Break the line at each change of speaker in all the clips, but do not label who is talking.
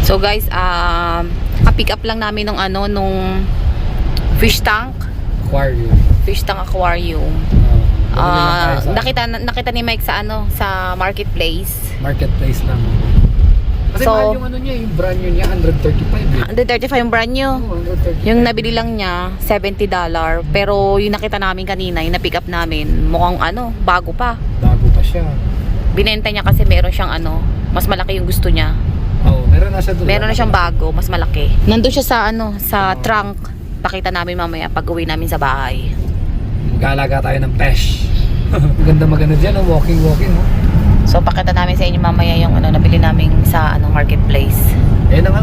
So guys, pick up lang namin nung fish tank.
Aquarium.
Fish tank aquarium. Nakita ni Mike sa sa marketplace.
Marketplace lang. Kasi
So,
mahal yung niya, yung brand new niya, 135
135 yung brand new.
Oo, 135.
Yung nabili lang niya, $70. Pero yung nakita namin kanina, yung na-pick up namin, mukhang bago pa.
Bago pa siya.
Binenta niya kasi meron siyang mas malaki yung gusto niya.
Oo, meron na siya doon.
Meron na siyang bago, mas malaki. Nandun siya sa trunk. Pakita namin mamaya pag uwi namin sa bahay.
Mag-aalaga tayo ng pesh. Maganda dyan, walking.
So pakita namin sa inyo mamaya yung nabili namin sa marketplace.
Eh nang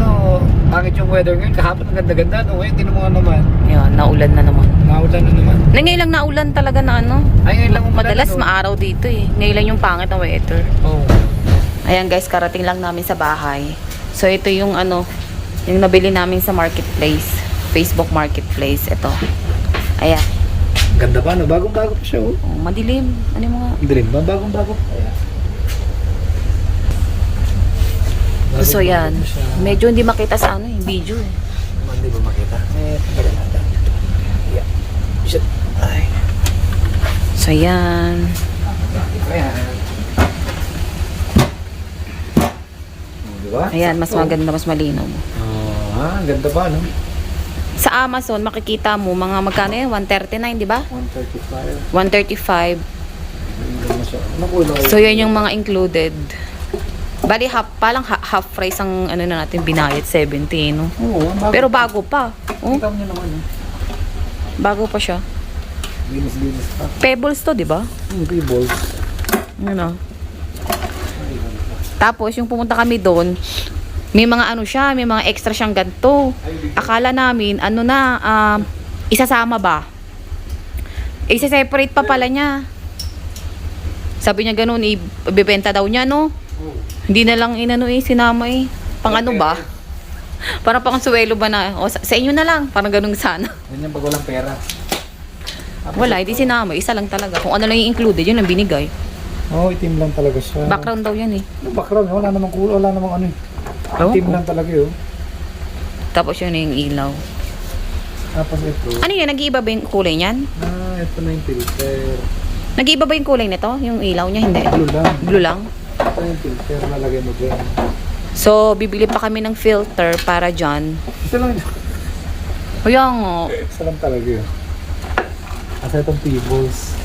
pangit yung weather ngayon, kahapon ang ganda-ganda, ngayon hindi naman naman.
Yun, naulan na naman.
Naulan na naman.
Ngayon lang naulan talaga na
Ay, ngayon lang umulan.
Madalas maaraw dito eh. Ngayon lang yung pangit ng weather.
Oo.
Ayan guys, karating lang namin sa bahay. So ito yung yung nabili namin sa marketplace. Facebook marketplace. Ito. Ayan.
Ganda pa, bagong-bago pa siya.
Oh, madilim. Ano yung mga...
Dilim ba? Bagong-bago.
So yan. Medyo hindi makita sa video eh.
Hindi ba makita? Tagal natin. Yeah. Shit. Ay.
So yan.
Ayan. Diba?
Ayan, mas maganda, mas malinaw.
Ganda pa, no?
Sa Amazon, makikita mo mga magkano yan? 139, di ba?
135.
135.
Nakulo.
So yan yung mga included. Bali half price ang natin binayad, 70, no?
Oo, bago.
Pero bago pa. Oh,
Kita mo niya naman,
bago pa siya.
Linis pa.
Pebbles to, di ba?
Pebbles.
Tapos yung pumunta kami doon, may mga may mga extra siyang ganito. Akala namin isasama ba? Isa-separate pa pala niya. Sabi niya ganun, ibebenta daw niya, no? Hindi na lang sinama eh. Pang ba? Para pang suwelo ba na, sa inyo na lang. Parang ganun sana.
Ganyan pag walang pera.
Wala, hindi sinama. Isa lang talaga. Kung ano lang yung included, yun ang binigay.
Oo, itim lang talaga siya.
Background daw yan eh.
Background, wala namang kulo, wala namang Itim lang talaga yun.
Tapos yun yung ilaw.
Tapos ito.
Ano yun? Nag-iiba ba yung kulay niyan?
Ito na yung filter.
Nag-iiba ba yung kulay nito? Yung ilaw niya? Hindi.
Blue lang.
Blue lang?
Ito yung filter, lalagay mo dyan.
So, bibili pa kami ng filter para dyan.
Isa lang.
Kaya nga.
Isa lang talaga yun. Asa itong pebbles.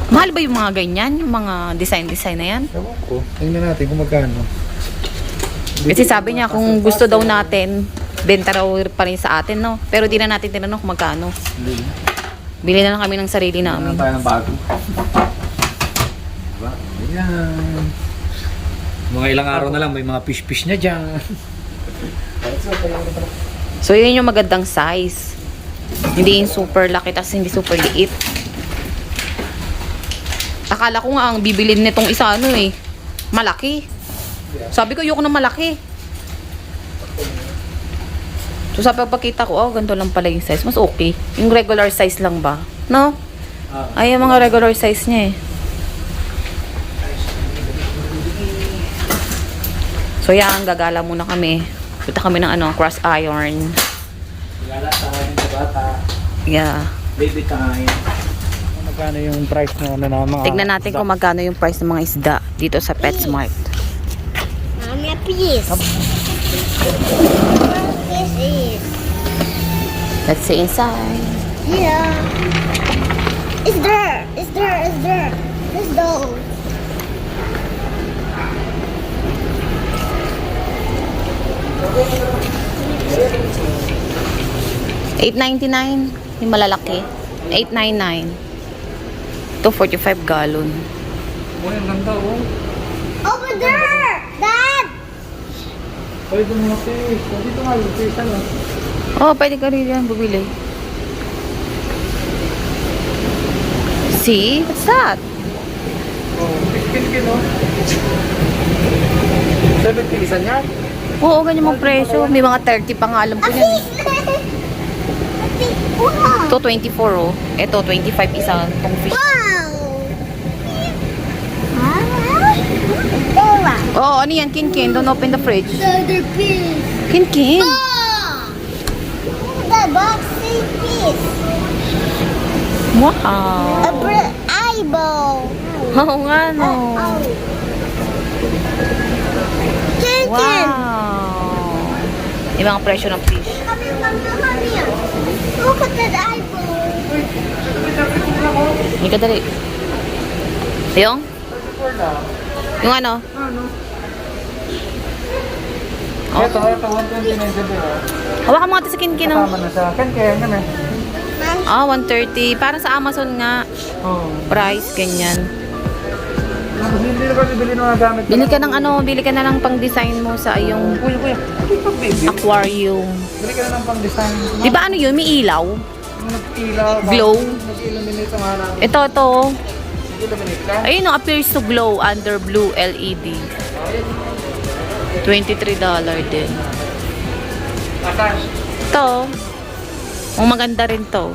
Mahal ba yung mga ganyan? Yung mga design na yan?
Ewan ko. Tingnan natin kung magkano.
Kasi sabi niya kung gusto daw natin, benta raw pa rin sa atin, no? Pero di na natin tinanong kung magkano. Bili na lang kami ng sarili namin.
Tayo ng bago. Diba? Ayan. Mga ilang araw na lang, may mga fish na dyan.
So, yun yung magandang size. Hindi yung super laki, tapos hindi super liit. Akala ko nga ang bibilin nitong isa malaki. Sabi ko, ayoko na malaki. So sa pagpakita ko, ganito lang pala yung size. Mas okay. Yung regular size lang ba? No? Ay, yung mga regular size niya eh. So yan, gagala muna kami. Punta kami ng cross iron.
Gala sa akin sa bata.
Yeah.
Baby time. Magkano yung price na mga
Tignan natin kung magkano yung price ng mga isda dito sa PetSmart.
Mommy, please. This is.
Let's see inside.
Yeah. It's there. It's there. It's there. Let's go.
$8.99 yung malalaki. $8.99. 245 gallon.
Oh, ang ganda
Over there. Dad.
Pwede mo na fish. Dito nga yung fish,
Oh, pwede ka rin yan bumili. See? What's that?
Oh, fish kilo. 70 isa niyan.
Oo, ganyan mga presyo. May mga 30 pa nga alam ko yan.
Wow.
Ito 24 oh. Ito 25 isa tong fish.
Wow. Wow.
Oo, ano yan? Kin-kin. Don't open the fridge.
The other piece.
Kin-kin.
Ah! The boxy piece.
Wow.
A eyeball.
Oo nga, no.
Oh. Chicken.
Wow. Yung mga presyo ng fish.
Come here. Look at that eyeball.
Hindi ka dali. Yung? Yung ano? Oh.
Ito, 129 sabi oh.
Hawakan mo ito sa kin-kin, oh.
Kasama na sa akin, kaya nga na.
Ah, 130. Parang sa Amazon nga.
Oo.
Price, ganyan.
Hindi na kasi bili ng mga gamit.
Bili ka ng ano, bili ka na lang pang-design mo sa iyong
Kuya. Baby.
aquarium.
Bili ka na ng pang-design.
Di ba ano yun? May ilaw?
Nag-ilaw.
Glow?
Nag-illuminate ang harap.
Ito.
Nag-illuminate ka?
Ayun, no, appears to glow under blue LED. $23 din.
Asan?
Ito. Ang maganda rin to.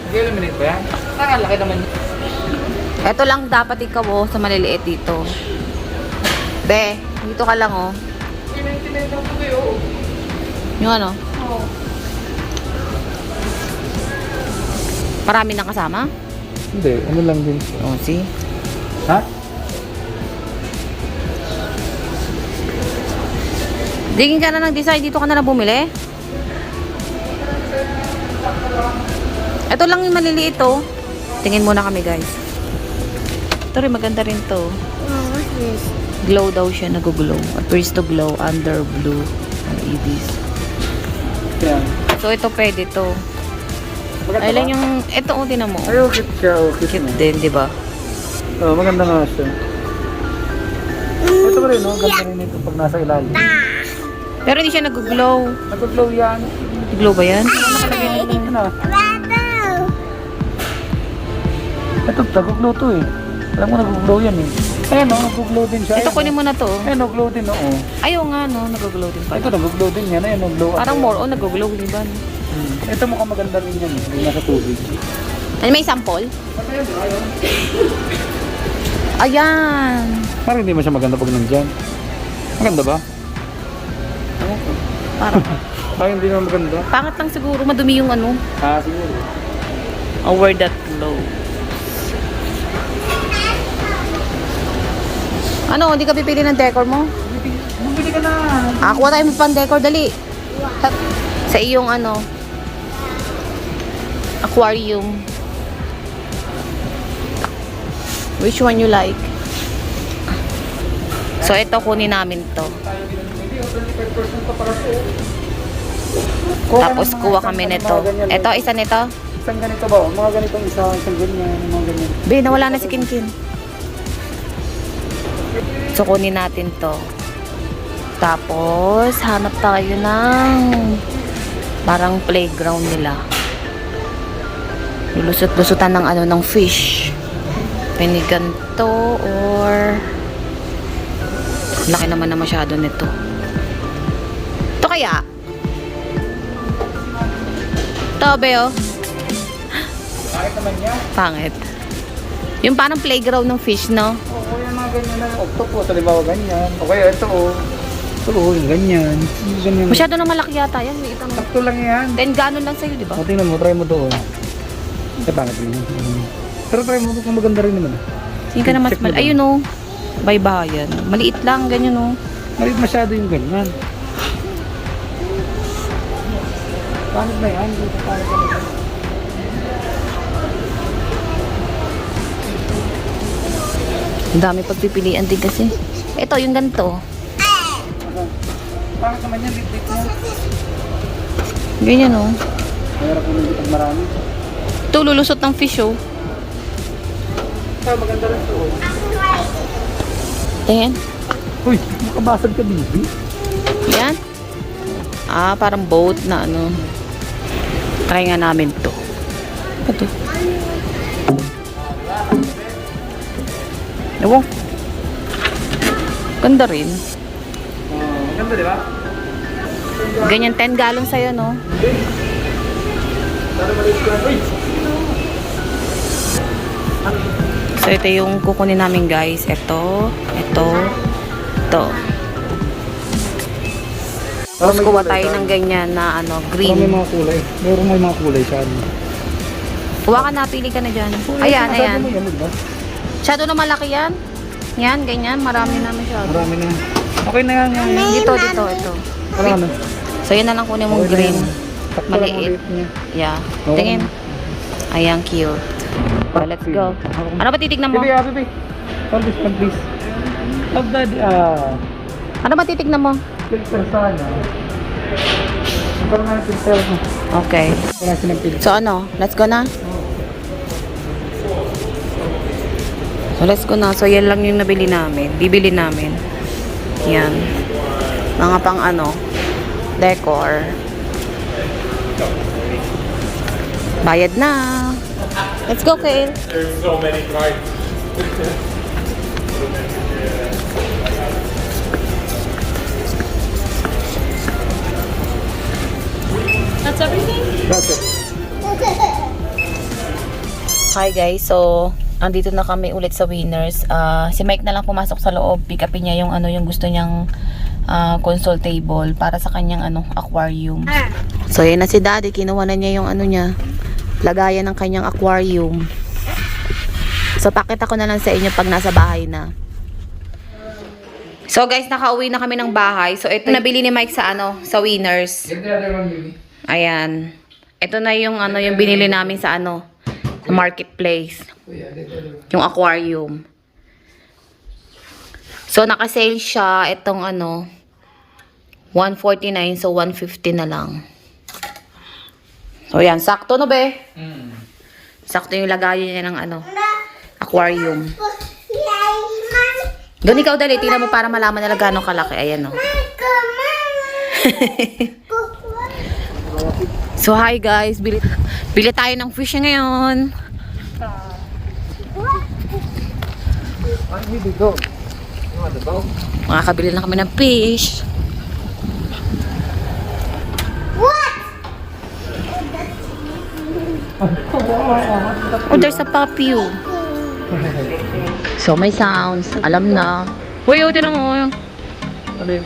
Nag-illuminate ba yan? Laki naman.
Ito lang dapat ikaw, oh, sa maliliit dito. Be, dito ka lang, oh.
Tinay lang po kayo.
Yung ano? Marami na kasama?
Hindi, ano lang din.
Oh, see?
Ha?
Digin ka na ng design, dito ka na lang bumili? Ito lang yung maliliit, oh. Tingin muna kami, guys. Ito rin, maganda rin to.
Oh, what's this?
Glow daw siya, nag-glow. Appears to glow under blue LEDs.
Yan.
So, ito pwede to.
Maganda
Ay lang
ba?
yung, ito, oh, tinan mo.
Ay, okay siya. Okay
Cute din, di ba?
Oo, maganda nga siya. Ito pa rin, no? Ganda rin ito pag nasa ilalim.
Pero hindi siya nag-glow.
Nag-glow yan.
Glow ba yan?
Nakalagay na ito na.
Rainbow.
Ito, nag-glow to eh. Alam mo, nag-glow yan eh. Ayan, no? Nag-glow din siya.
Ito, kunin mo na to.
Ayan, nag-glow din, oo.
Ayaw nga, no? Nag-glow din
Ito,
pala.
nag-glow din yan. Ayan, nag-glow.
Parang more on, nag-glow, di ba?
Ito mukhang maganda rin yan eh. Yung nasa tubig.
Ano, may sample? Ayan.
Parang hindi mo siya maganda pag nandyan. Maganda ba?
Ewan ko. Parang,
Parang hindi naman maganda.
pangit lang siguro, madumi yung ano.
Ah, siguro.
Over that glow. Ano, hindi ka pipili ng decor mo?
Bumili ka na.
Kuha tayo mo pang decor, dali. Sa iyong ano, aquarium. Which one you like? So, ito kunin namin to. Tapos kuha kami nito. Ito, isa nito.
Isang ganito ba? Mga ganitong isa, isang ganyan, mga ganyan.
Be, nawala na si Kinkin. So, kunin natin to. Tapos, hanap tayo ng parang playground nila. Lulusot-lusutan ng ano, ng fish. Pinigan to or laki naman na masyado nito. Ito kaya? Ito, Beo.
Bakit naman yan?
Pangit. Yung parang playground ng fish, no?
Oo, yung mga ganyan na octopus, halimbawa ganyan. O kaya ito o. Ito o, yung ganyan. Yung ganyan.
Masyado na malaki yata yan. May itang...
Sakto lang yan.
Then, gano'n lang sa'yo, di ba?
O, tingnan mo, try mo doon. Eh, pangit rin yan. Pero try mo, kung maganda rin naman.
Hindi ka na mas
Check mo
mal...
doon.
Ayun, oh. Baybayan. Maliit lang, ganyan, oh.
Malit masyado yung ganyan. Pangit na yan. Pangit na yan.
Ang dami pagpipilian din kasi. Ito, yung ganito.
Pangit naman yan, bit na.
Ganyan, oh.
Mayroon ko nang pag marami.
Ito, lulusot ng fish, oh.
Ito, maganda rin ito.
Tingin.
Uy, makabasag ka, baby.
Yan. Parang boat na ano. Try nga namin to. Ito. Ewan. Ganda rin.
Maganda, di ba?
Ganyan 10 galon sa'yo, no? So, ito yung kukunin namin, guys. Ito. Ito. Tapos kuha tayo ng ganyan na ano,
Parang may
green.
mga kulay. Meron may mga kulay siya.
Kuha ka na, pili ka na dyan. Ayan, ayan.
Mo yan, diba?
Shadow na malaki yan. Yan, ganyan. Marami na masyado.
Marami na. Okay na yan.
Dito, ito.
Marami.
So, yan na lang kunin mong green. Maliit.
niya.
Yeah.
Oo.
Tingin. Ayan, cute. So, let's go. Ano ba titignan mo?
Bibi, bibi. Please. Love daddy.
Ano ba titignan mo?
Filter sana. Parang nga filter mo.
Okay.
Wala silang filter.
So, ano? Let's go na? So, let's go na. So, yan lang yung nabili namin. Bibili namin. Yan. Mga pang ano, decor. Bayad na. Let's go, Kale.
There's so many cards.
That's everything?
That's it.
Hi guys, so andito na kami ulit sa Winners. Si Mike na lang pumasok sa loob. Pick upin niya yung ano yung gusto niyang console table para sa kanyang ano aquarium. So yan na si Daddy, kinuha na niya yung ano niya, lagayan ng kanyang aquarium. So pakita ko na lang sa inyo pag nasa bahay na. So guys, nakauwi na kami ng bahay. So ito nabili ni Mike sa ano, sa Winners.
Get the other one, baby.
Ayan. Ito na yung ano yung binili namin sa ano, sa marketplace. Yung aquarium. So naka-sale siya itong ano 149, so 150 na lang. So yan, sakto no be? Sakto yung lagayan niya ng ano aquarium. Doon ikaw dali, tingnan mo para malaman nila gaano kalaki. Ayan o. So hi guys, bili tayo ng fish ngayon.
Ay, hindi go. Ano ba?
Makakabili na kami ng fish. Oh, there's a puppy. Oh. So may sounds, alam na. Uy, tinan mo.
Ano yun?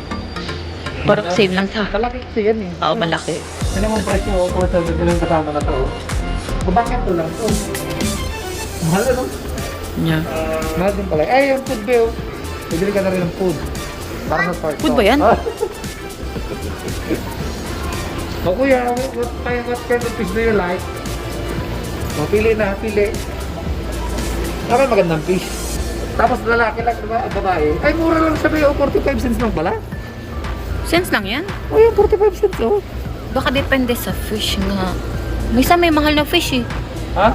Parang same lang sa.
Kalaki kasi yan eh.
Oo, malaki.
Ano naman presyo ko kung sabi ko yung kasama na to? Kung bakit to lang to? Mahal ano?
Yeah.
Mahal din pala. Eh, yung food bill. Bibili ka na rin ng food. Para sa part.
Food ba yan?
O kuya, what kind of fish do you like? O, pili na, pili. Dapat magandang fish. Tapos lalaki lang, diba? Babae. Ay, mura lang sabi. O, 45 cents lang pala.
Sense lang yan.
O, yung 45 cents, oh.
Baka depende sa fish nga. Minsan may mahal na fish eh.
Ha?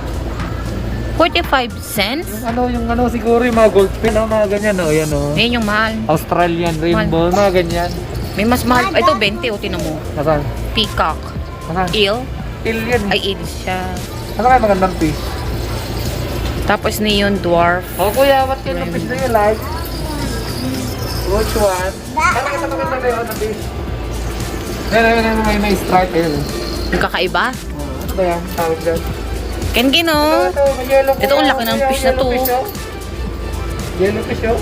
45 cents?
Yung ano siguro yung mga goldfish, mga ganyan, oh, yan, oh.
Yan yung mahal.
Australian rainbow, mga ganyan.
May mas mahal. Ito, 20 o tinan mo.
Nasaan?
Peacock.
Nasaan?
Eel.
Alien.
Ay, eel siya.
Ano kaya magandang fish?
Tapos neon dwarf.
Oh, kuya, what kind of fish do you like? Which one? Ano kita maganda ba yun na fish? May stripe yun.
Yung kakaiba.
Ano ba yan? Tawag dyan?
Ken oh.
May yellow
Ito, ang laki ng fish na to.
Yellow fish, oh.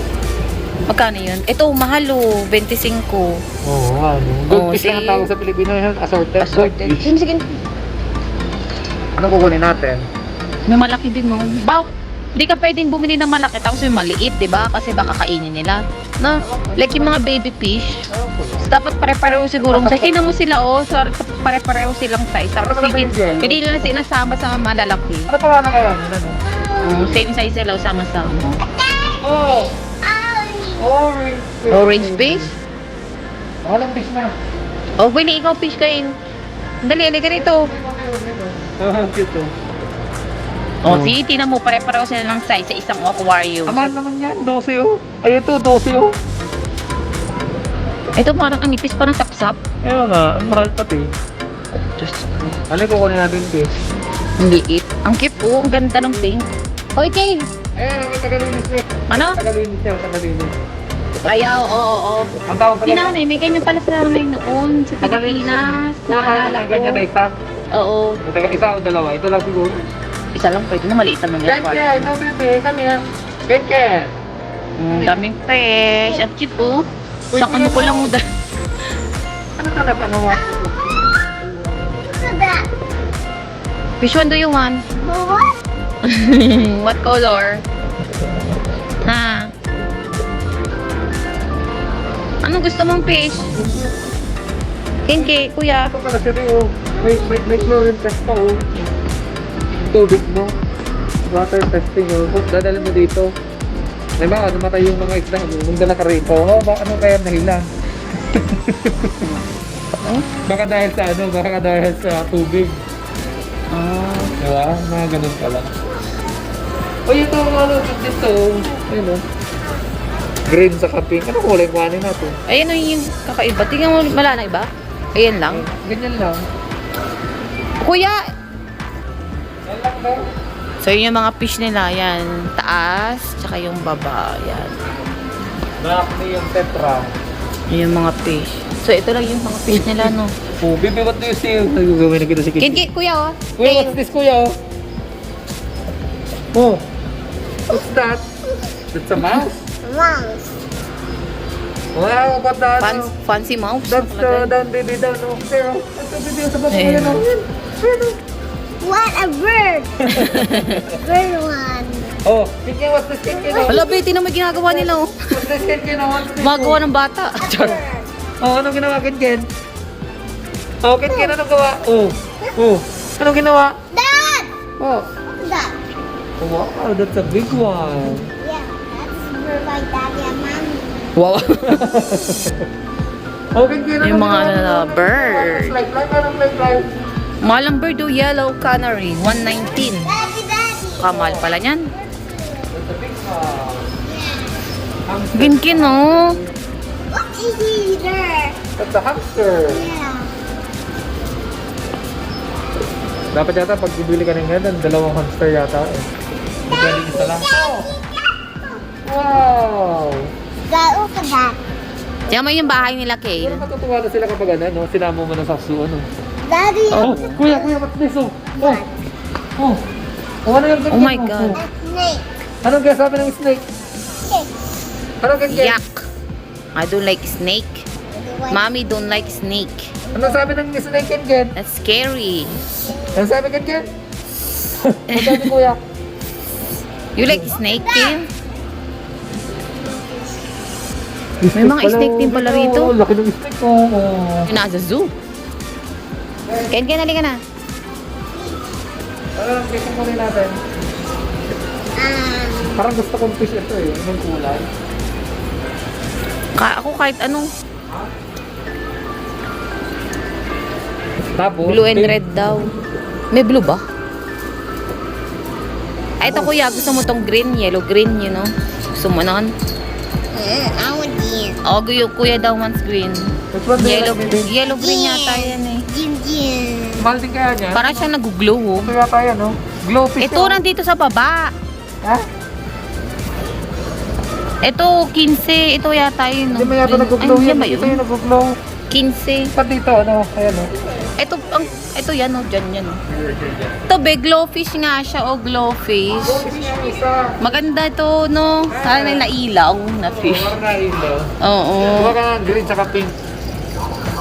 Magkano yun? Ito, mahal oh. 25.
Oo, ano. Goldfish
si-
lang ang tawag sa Pilipino yun. Assorted.
Assorted.
Goldfish.
Sige.
Ano kukunin natin?
May malaki din mo. Hindi ka pwedeng bumili ng malaki tapos may maliit, di ba? Kasi baka kainin nila. No? Like yung mga baby fish. Dapat pare-pareho sigurong size. Tingnan mo sila, oh. So, pare-pareho silang size. Tapos hindi nila sinasama sa malalaki.
Ano pa na ngayon? Ano?
Same size sila, sama-sama.
Oh! Orange fish.
Orange fish?
Walang fish na.
Oh, Winnie, ikaw fish kain. Dali, halika rito.
Oh, cute oh.
Oh, see, tingnan mo, pare-pareho sila ng size sa isang aquarium.
Aman naman yan, 12 oh. Ay, ito, 12 oh.
Ito parang ang nipis, parang sapsap.
Ewan nga, ang mahal pati.
Diyos ko.
Ano yung kukunin natin fish?
Ang liit. Ang cute po, ang ganda ng pink. Hoy, Kay!
May tagalinis eh.
Ano?
Tagalinis siya, tagalinis.
Ayaw, oo.
Ang tawag pala.
Sinanay, may ganyan pala sa may noon, sa Pilipinas. Naalala
Ang
ko.
ganyan na isa.
Oo.
Isa o dalawa, ito lang siguro.
Isa lang pwede na maliit naman yan.
Kenken, no bebe, come here. Kenken.
Daming fish. Ang cute po. Sa ano ko lang uda.
Ano ka na panawa?
Look at that.
Which one do you want?
What?
What color? Ha? Ano gusto mong fish? Kinki, kuya.
Ito pala siya oh. May chlorine test pa oh. Tubig mo. Water testing oh. Kung dadalhin mo dito. May baka namatay yung mga isda. Nung dala ka rito. Oh, baka ano kaya nahilang? Baka dahil sa ano, baka dahil sa tubig.
Ah.
Diba? Mga ganun pala. O ito ano, dito. Ayun o. Green sa pink. Ano kulay kuhanin natin?
Ayan o yung kakaiba. Tingnan mo, wala na iba? Ayan lang.
Ganyan lang.
Kuya!
Yan lang ba?
So yun yung mga fish nila. Yan. Taas, tsaka yung baba. Yan.
Nakakni yung tetra.
Yun yung mga fish. So ito lang yung mga fish nila, no?
Oh, baby, what do you see? Nagugawin na kita si Kinki.
Kinki, kuya, oh.
Kuya, what's this, kuya? Oh. What's that? That's a mouse?
Mouse.
Wow, what that?
Fancy mouse.
That's
nakalagay.
down, baby, down. Oh, there. That's a baby, sa baba.
Ayun.
Ayun, oh. Ayun,
What a bird. Bird one.
oh. Oh, Kinki, what's this, Kinki? No?
Hala, Betty, na may ginagawa nila, oh.
What's this, Kinki? No, what's this?
Magawa ng bata. Char.
Oh, anong ginawa, Kinkin? Oh, Kinkin, anong gawa? Oh. Oh. Anong ginawa?
Dad.
Oh.
What's that?
Wow, that's a big one.
Yeah, that's for my daddy and mommy.
Wow.
Oh, Kinkin,
Yung mga
ginawa?
ano, bird.
Like, anong like?
Malang bird, oh, yellow canary. 119.
Daddy, daddy.
Kamal pala niyan.
That's a big one.
Ginkin, oh.
What is he there?
That's a hamster.
Yeah.
Dapat yata pag bibili ka ng ganun, dalawang hamster yata eh. Hindi pwedeng isa lang. Oh! Wow!
God, look at that.
Diyan mo yung bahay nila, Kale.
Pero matutuwa na sila kapag ano, sinama mo na sa zoo, ano.
Daddy,
Oh, kuya, what's this? Oh, oh, oh. Oh, ano yung
Oh my God.
a snake.
Anong kaya sabi ng snake?
Okay.
Anong kaya?
Yuck. I don't like snake. Mommy don't like snake.
Anong sabi ng snake, Ken?
That's scary.
Anong sabi, Ken? Anong sabi, kuya?
You like snake, Kim? May mga snake din pala rito.
Oh, laki ng snake ko. Oh.
Yung nasa zoo. Ken, halika na.
Anong kaya rin natin? Parang gusto kong fish ito eh. Anong kulay?
Ako kahit anong
Tapos,
blue and red daw. May blue ba? Ay, ito kuya, gusto mo tong green, yellow green, you know? Gusto mo nun?
I want green.
Oh, kuya daw wants green.
Which one do you
Yellow,
like, baby?
yellow green yata yan eh.
Gin.
Mahal din kaya niya?
Parang siya nag-glow oh.
Ito yata yan, no? Glowfish
Ito nandito sa baba.
Ha?
Ito, 15. Ito yata yun.
Hindi mo yata nag-glow
Ay,
yan.
ba
Ito
yun?
yung nag-glow.
15.
Pa dito, ano? Ayan, no?
Ito yan oh, dyan yan oh. Ito be, glowfish nga siya oh, glowfish.
Glowfish yung isa.
Maganda ito no. Sana nailaw na fish.
Parang nailaw.
Oo.
Huwag ka nga green tsaka pink.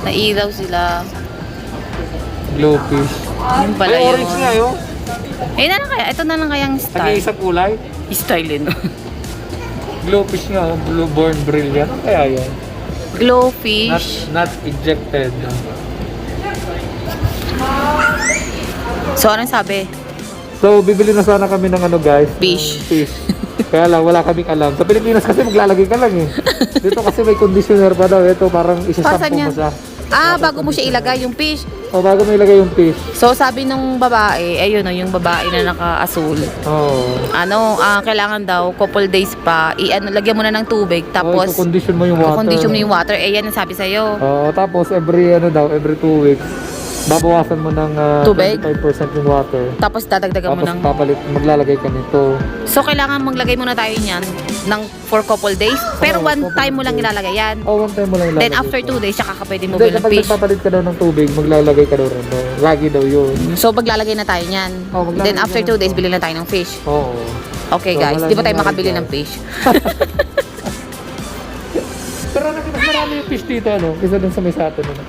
Nailaw sila.
Glowfish.
Yun pala
May
yun.
orange nga yun.
Eh, na lang kaya. Ito na lang kayang style.
Nag-iisang kulay.
Style yun.
Glowfish nga, blue born brilliant. Ano kaya yun?
Glowfish.
Not ejected.
So, anong sabi?
So, bibili na sana kami ng ano guys?
Fish.
ng Fish. Kaya lang, wala kaming alam. Sa Pilipinas kasi maglalagay ka lang eh. Dito kasi may conditioner pa daw. Ito parang isasampo
Pasan yan?
mo siya.
Ah, bago mo siya ilagay yung fish.
O bago mo ilagay yung fish.
So, sabi nung babae, ayun o, yung babae na naka-asul.
Oo.
Kailangan daw, couple days pa, lagyan mo na ng tubig, tapos,
condition mo yung water.
condition mo yung water. Eh, yan ang sabi sa'yo.
Oo, tapos every 2 weeks, babawasan mo ng
Tubig?
25% yung water.
Tapos, dadagdagan mo
Tapos
ng...
maglalagay ka nito.
So, kailangan maglagay muna tayo niyan for couple days. Pero
Oo,
one
couple
time mo lang
days.
ilalagay yan.
Oh, one time mo lang ilalagay.
Then, after
ito.
2 days, saka ka pwede mo
Hindi,
ng
kapag
fish.
nagpapalit ka daw ng tubig, maglalagay ka daw rin. No? Lagi daw yun.
So, maglalagay na tayo niyan.
Oo, maglalagay
Then, after
na
2 days,
ng-
bili na tayo ng fish.
Oo.
Okay,
So,
guys.
wala
Di ba tayo
nangyari,
makabili
guys.
ng fish?
Mas marami yung fish dito, ano? Kisa dun sa may satin, ano?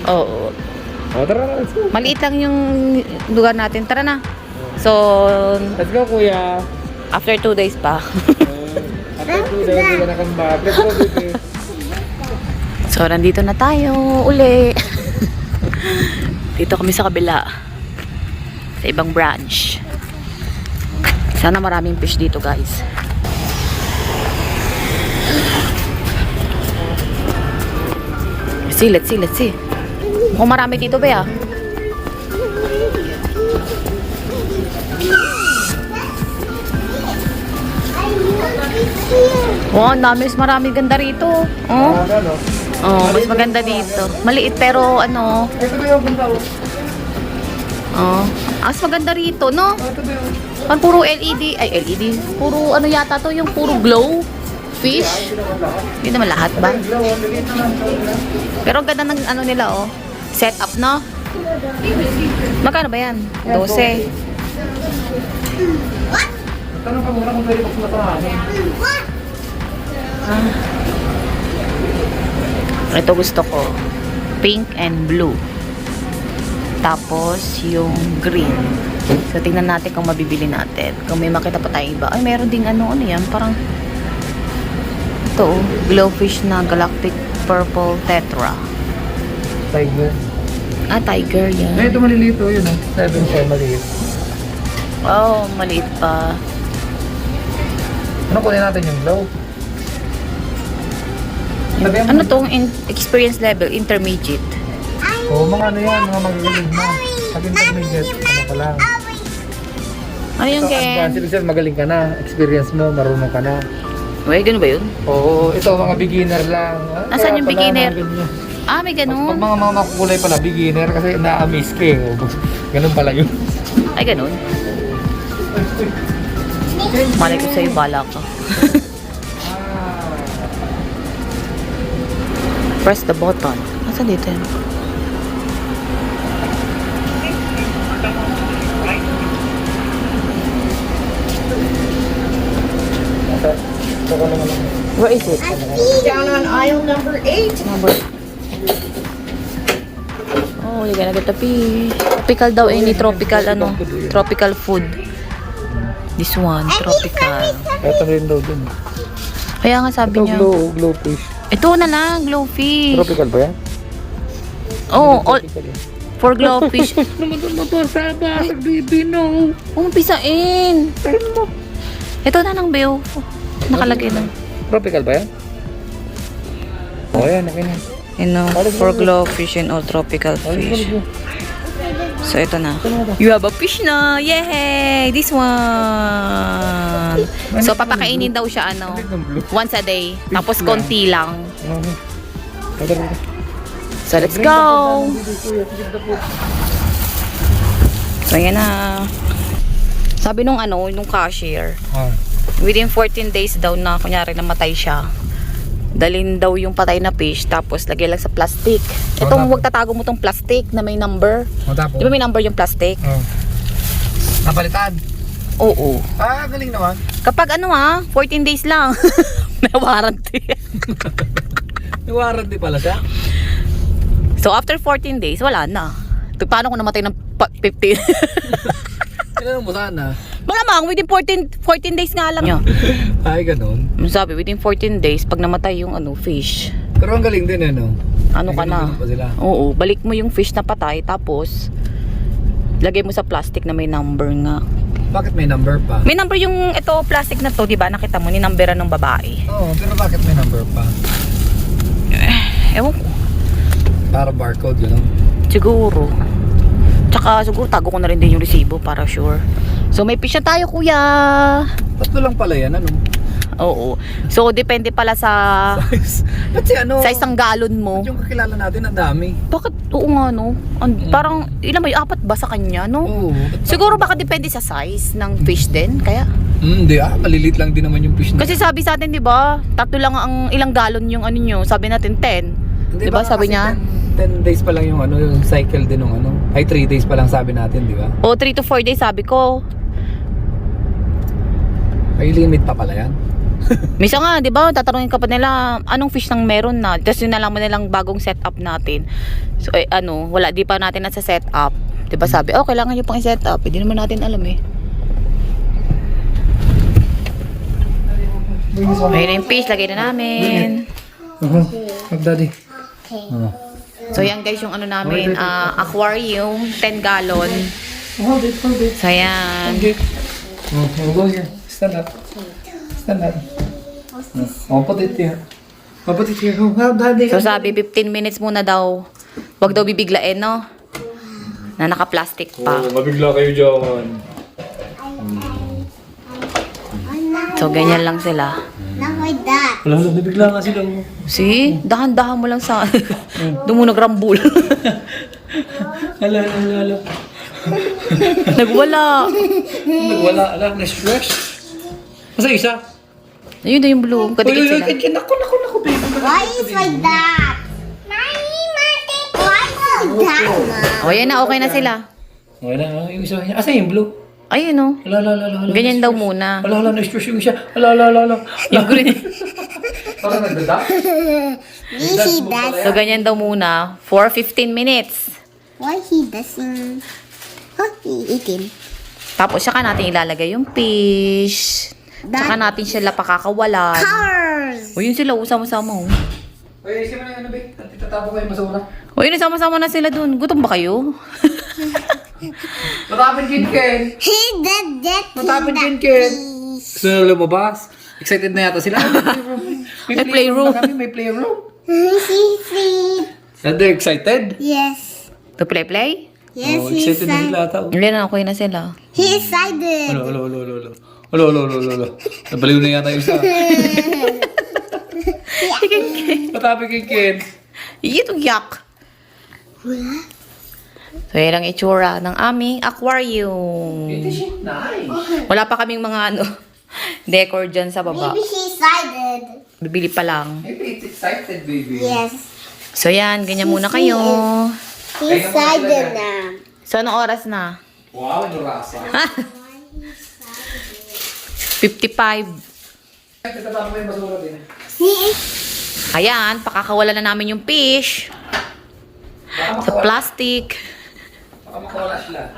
Oo.
O, tara na, let's go.
Maliit lang yung lugar natin. Tara na. So,
Let's go, kuya.
after 2 days pa.
After 2 days, hindi ka na come back. Let's go, baby.
So, nandito na tayo uli. Dito kami sa kabila. Sa ibang branch. Sana maraming fish dito, guys. Let's see. Mukhang marami dito ba, ah? Wow, ang dami. Mas marami ganda rito. Oh.
Ano?
Oh, mas maganda dito. Maliit pero ano.
Ito ba yung punta, oh?
Oh. Mas maganda rito, no?
Ito ba yung...
Parang puro LED. Ay, LED. Puro ano yata to, yung puro glow fish. Hindi naman lahat ba? Pero ang ganda ng ano nila, oh. Set up, no? Magkano ba yan? 12.
Tanong ka muna kung pwede mas matamahan.
Ito gusto ko. Pink and blue. Tapos, yung green. So, tingnan natin kung mabibili natin. Kung may makita pa tayong iba. Ay, meron ding ano yan. Parang, ito, oh, glowfish na galactic purple tetra.
Tiger.
Ah, tiger yan.
Eh, ito maliliit, oh, yun, oh. 7 siya, maliit.
Oh, maliit pa.
Ano kunin natin yung glow? Sabihan mo.
Ano tong experience level? Intermediate.
Oo, mga ano yan, mga magagaling na. Pag intermediate, ano ka lang.
Ano yung
Ito, advanced,
Ken?
ibig sabihin, magaling ka na. Experience mo, marunong ka na.
Uy, ganun ba yun?
Oo, ito mga beginner lang. Ah,
Nasaan
kaya
yung
pala,
beginner?
mga ganyan.
Ah, may
Pag
ganun.
mga makukulay pala, beginner, kasi na-amaze ka eh. Oh, ganun pala yun.
Ay, ganun. Malay ko sa'yo, bala ka. Press the button. Asa dito yun?
Ito ko naman.
Where is it?
Down on aisle number 8.
Number. Oh, you're gonna get the fish. Tropical daw ini tropical ano, tropical food. This one, tropical.
Ito rin daw dun.
Kaya nga sabi
Ito,
niya.
glow fish.
Ito na lang, glowfish.
Tropical ba yan?
Oh, all, for glowfish.
Naman doon mabasa, basag baby, no.
Umpisain. Ito na lang, Beo. Nakalagay lang.
Tropical ba yan? Oo, yan, akin yan.
For glowfish and all tropical fish. So, ito na. You have a fish na! Yay! This one! So, papakainin daw siya, ano, once a day. Tapos, konti lang. So, let's go! So, yan na. Sabi nung ano, nung cashier, within 14 days daw na, kunyari namatay siya, dalhin daw yung patay na fish, tapos lagay lang sa plastic. Itong huwag tatago mo tong plastic na may number.
Tapos?
Di ba may number yung plastic?
Napalitan?
Oo.
Ah, galing naman.
Kapag ano 14 days lang. May warranty.
May warranty pala siya.
So after 14 days, wala na. Paano kung namatay ng 15?
Kailan mo sana?
Malamang, within 14 days nga lang.
Ay, ganun.
Sabi, within 14 days, pag namatay yung ano, fish,
Pero ang galing din, ano?
ano ka na?
Ganun pa sila.
Oo, balik mo yung fish na patay, tapos lagay mo sa plastic na may number nga.
Bakit may number pa?
May number yung ito plastic na to, 'di ba? Nakita mo ni numberan ng babae.
Oo, pero bakit may number pa?
Ewan ko.
Para barcode, gano'n.
Siguro. Tsaka siguro tago ko na rin din yung resibo para sure. So may fish na tayo, kuya.
Tatlo lang pala yan, ano?
Oo. So depende pala sa
Ba't si ano?
sa isang galon mo.
Yung kakilala natin, ang dami.
Bakit? Oo nga, no? Parang ilan ba yung 4 ba sa kanya, no?
Oo.
Siguro baka depende sa size ng fish din, kaya.
Hindi malilit lang din naman yung fish na.
Kasi sabi sa atin, 'di ba? 3 lang ang ilang galon yung ano nyo. Sabi natin 10. 'Di ba? Sabi niya.
10 days pa lang yung ano, yung cycle din ng ano. Ay 3 days pa lang sabi natin, di ba?
O 3 to 4 days sabi ko.
May limit pa pala yan.
Misa nga, di ba? Tatanungin ka pa nila, anong fish nang meron na? Tapos yun nalaman nilang bagong setup natin. So, wala, di pa natin nasa setup. Di ba sabi, kailangan nyo pang i-set up. Hindi naman natin alam eh. Ayun na yung fish, lagay na namin.
Daddy.
Okay.
So, yan guys, yung ano namin, aquarium, 10 gallon.
Hold it.
So, yan.
Go here. Stand up. Put it here. Put it here. Daddy.
So, sabi, 15 minutes muna daw. Huwag daw bibiglain, no? Na naka-plastic pa.
Mabigla kayo dyan.
So, ganyan lang sila.
Not like that.
Wala, nabigla nga sila.
See? Dahan-dahan mo lang sa... Doon mo nagrambul.
Hala.
Nagwala.
Nagwala. Na-stress. Masa isa?
Ayun na yung blue. Kadikit sila.
Naku, baby.
Why is like that? Mommy, why is like that, Mom?
O, yan na. Okay na sila.
Okay na, yung isa. Asa yung blue?
Ayun, no?
Hala.
Ganyan daw muna.
Hala, na-stress yung isa. Hala.
Yung green.
Parang nagdada?
He does.
So, ganyan daw muna. For 15 minutes.
Why he doesn't? Huh? He eating.
Tapos, saka natin ilalagay yung fish. Saka natin sila pakakawalan.
Cars.
O, yun sila. Usama-sama, oh.
Uy, isip mo na yung ano, babe. Tatabo kayo masura.
O, yun. Sama-sama na sila dun. Gutom ba kayo?
Matapin Ken.
He did that.
Matapin Ken. Gusto na lumabas? Excited na yata sila.
May playroom.
May playroom.
See.
And they're excited?
Yes.
To play?
Yes,
Oh,
he
excited na
excited.
sila ata.
Hindi na, okay na sila.
He excited.
Alo. Nabaliw na yata yung isa. Matapin Ken.
Itong yak. So, yan ang itsura ng aming aquarium.
Nice.
Wala pa kaming mga decor dyan sa baba.
Maybe he excited.
Bibili pa lang.
Maybe it's excited, baby.
Yes.
So, yan. Ganyan muna kayo.
He excited now.
So, anong oras na?
Wow, yung rasa.
55.
Tatapon mo yung basura din.
Ayan, pakakawala na namin yung fish. Sa plastic.
Baka makawala sila.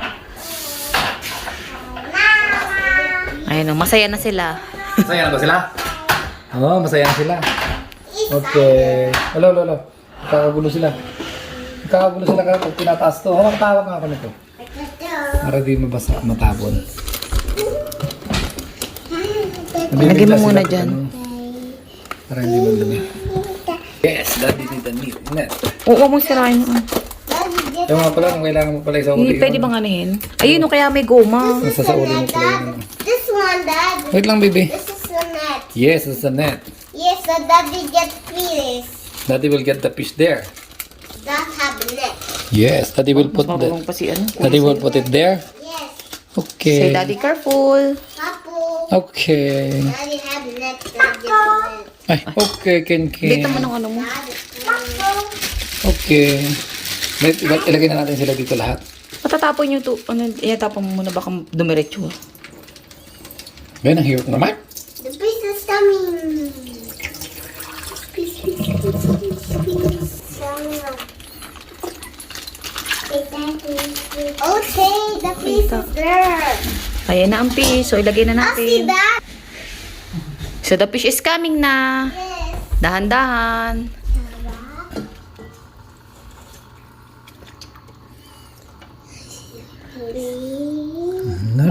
Ayun, masaya na sila.
Masaya na ba sila? Oo, masaya na sila. Okay. Alo. Kakagulo sila kapag tinataas to. Tawag nga ako nito. Para di mabasa matabon.
Lagyan mo muna dyan.
Para hindi mandumi. Yes, daddy did the neat net.
Oo, mong sirain mo.
Yung mga pala, kung kailangan mo pala sa uli.
Pwede bang anihin? Ayun, kaya may goma.
Nasa sa uli mo pala yun.
This one, Dad.
Wait lang, baby.
This is the net.
Yes, it's a net.
Yes, so Daddy get fish.
Daddy will get the fish there.
That have a net.
Yes, daddy will put
Marunong pa si ano.
Daddy will put it there.
Yes.
Okay.
Say, Daddy, careful.
Papu.
Okay.
Daddy have a net. Daddy have a net.
Ay, okay, Ken.
Dito mo ng ano mo.
Papu.
Okay. Ilagay na natin sila dito lahat.
Patatapon nyo to. Ano, itatapon mo muna baka dumiretso.
Ngayon, ang hirap naman.
The fish is coming. Fish. Okay, the fish is there.
Ayan na ang fish. So, ilagay na
I see
natin.
that.
So, the fish is coming na.
Yes.
Dahan-dahan.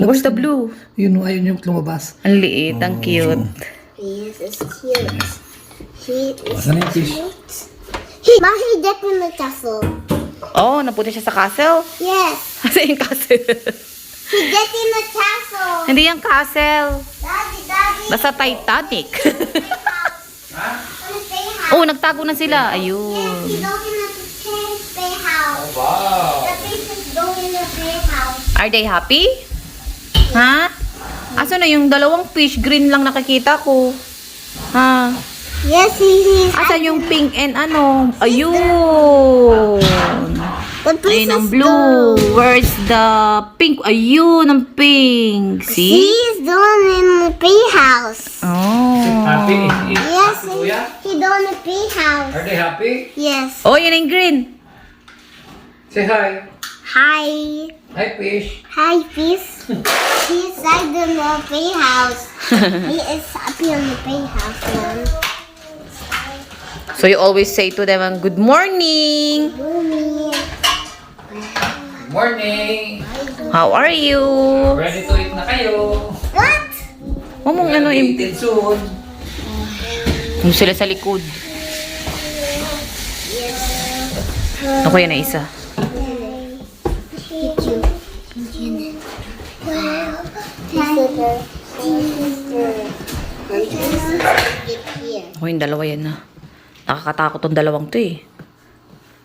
Where's the blue?
Yun, ayun yung lumabas.
Ang liit, ang cute.
Yes, it's cute. He is
Saan yung fish?
Ma, he get in the castle.
Oh, napunta siya sa castle.
Yes,
Kasi yung castle.
he get in the castle.
Hindi yung castle.
Daddy.
Basta Titanic.
Wanna stay house?
Oh, nagtago na sila.
Yes,
Ayun.
he's going to stay house.
Wow!
The fish is going to stay house.
Are they happy? Ha? Aso na yung dalawang fish? Green lang nakikita ko. Ha?
Yes, he is.
Asan yung pink and ano? Ayun.
The piece
Ayun ang
is
blue.
done.
Where's the pink? Ayun ang pink. See?
He's done in the pea house.
Oh.
Happy?
Yes,
Kuya?
he done the pea house.
Are they happy?
Yes.
Oh, yun ang green.
Say hi.
Hi.
Hi, fish.
Hi, fish. He's inside the pea house. He is happy in the pea house, Mom.
So you always say to them, good morning.
Mommy.
Morning.
How are you?
Ready to eat na kayo.
What?
Huwag mong ano,
Eatin soon.
yung sila sa likod. Ako yan na isa. Ako yung dalawa yan na. Nakakatakot tong dalawang to eh.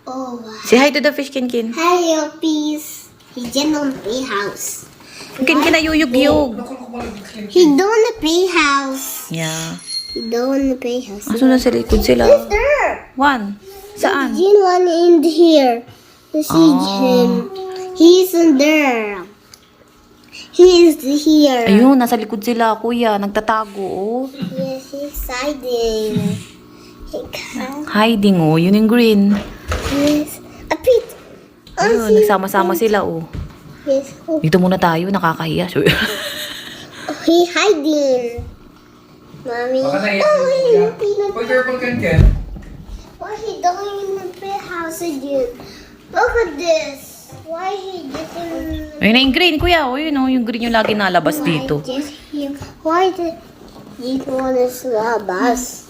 Oh, wow.
Say hi to the fish, Kinkin.
Hello, peace. He's in the pea house.
Kinkin na yuyug-yug.
He doing the pea house.
Yeah.
He doing the pea house.
Aso na sa likod sila?
He's there.
One. Saan?
There's one in here. You see him. He's in there. He's here.
Ayun, nasa likod sila, kuya. Nagtatago, oh.
Yes, he's hiding. He can't.
Hiding, oh. Yun yung green.
Yes. A pit.
Ayun, nagsama-sama sila, oh.
Yes. Oh,
Dito muna tayo, nakakahiya. So,
he hiding. Mommy.
Baka naiyak
Oh,
si
he
Kuya.
peanut.
Be careful, Ken.
What he doing in the pea house again? Look at this. Why he getting?
ayun na yung green, kuya. Oh, yun, oh. Yung green yung lagi nalabas dito.
Why did you want to slap us?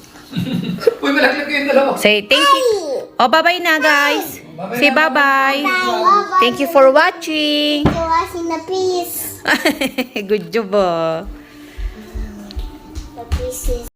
Uy, malaglag yung dalawa.
Say thank you. Oh, bye-bye na, guys. Say bye-bye.
Bye.
Thank you for watching.
For watching the piece.
Good job, ah.
The pieces.